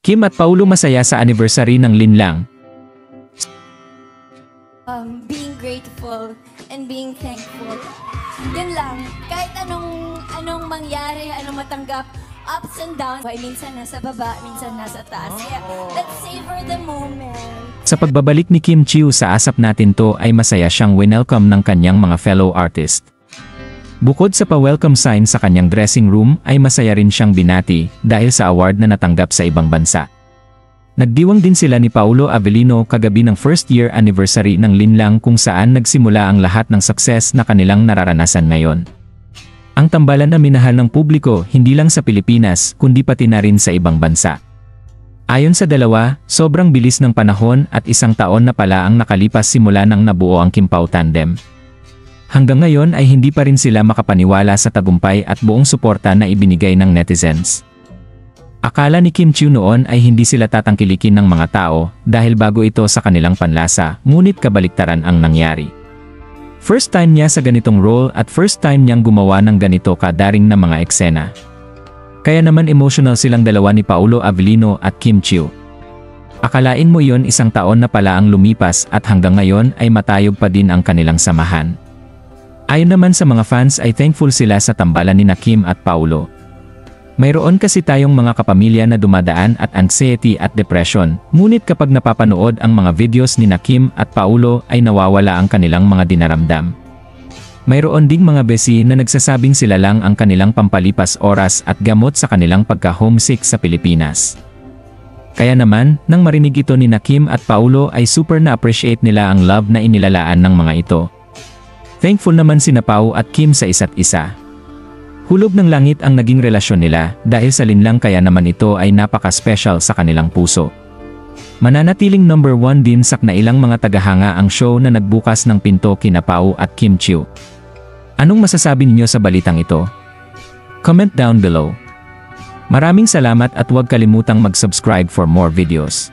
Kim at Paulo masaya sa anniversary ng Linlang. Being grateful and being thankful. Yun lang. Kahit anong mangyari, anong matanggap, ups and downs. Minsan nasa baba, minsan nasa taas. Yeah, let's savor the moment. Sa pagbabalik ni Kim Chiu sa Asap Natin To ay masaya siyang winelcome ng kanyang mga fellow artist. Bukod sa pa-welcome sign sa kanyang dressing room ay masaya rin siyang binati dahil sa award na natanggap sa ibang bansa. Nagdiwang din sila ni Paulo Avellino kagabi ng first year anniversary ng Linlang kung saan nagsimula ang lahat ng success na kanilang nararanasan ngayon. Ang tambalan na minahal ng publiko hindi lang sa Pilipinas kundi pati na rin sa ibang bansa. Ayon sa dalawa, sobrang bilis ng panahon at isang taon na pala ang nakalipas simula nang nabuo ang Kim Pao Tandem. Hanggang ngayon ay hindi pa rin sila makapaniwala sa tagumpay at buong suporta na ibinigay ng netizens. Akala ni Kim Chiu noon ay hindi sila tatangkilikin ng mga tao dahil bago ito sa kanilang panlasa, ngunit kabaliktaran ang nangyari. First time niya sa ganitong role at first time niyang gumawa ng ganito kadaring na mga eksena. Kaya naman emotional silang dalawa ni Paulo Avellino at Kim Chiu. Akalain mo yon isang taon na pala ang lumipas at hanggang ngayon ay matayog pa din ang kanilang samahan. Ayon naman sa mga fans ay thankful sila sa tambalan ni Kim at Paulo. Mayroon kasi tayong mga kapamilya na dumadaan at anxiety at depression, ngunit kapag napapanood ang mga videos ni Kim at Paulo ay nawawala ang kanilang mga dinaramdam. Mayroon ding mga besi na nagsasabing sila lang ang kanilang pampalipas oras at gamot sa kanilang pagka-homesick sa Pilipinas. Kaya naman, nang marinig ito ni Kim at Paulo ay super na-appreciate nila ang love na inilalaan ng mga ito. Thankful naman sina Pao at Kim sa isa't isa. Hulog ng langit ang naging relasyon nila dahil sa Linlang kaya naman ito ay napaka-special sa kanilang puso. Mananatiling number 1 din sa ilang mga tagahanga ang show na nagbukas ng pinto kina Pao at Kim Chiu. Anong masasabi niyo sa balitang ito? Comment down below. Maraming salamat at huwag kalimutang mag-subscribe for more videos.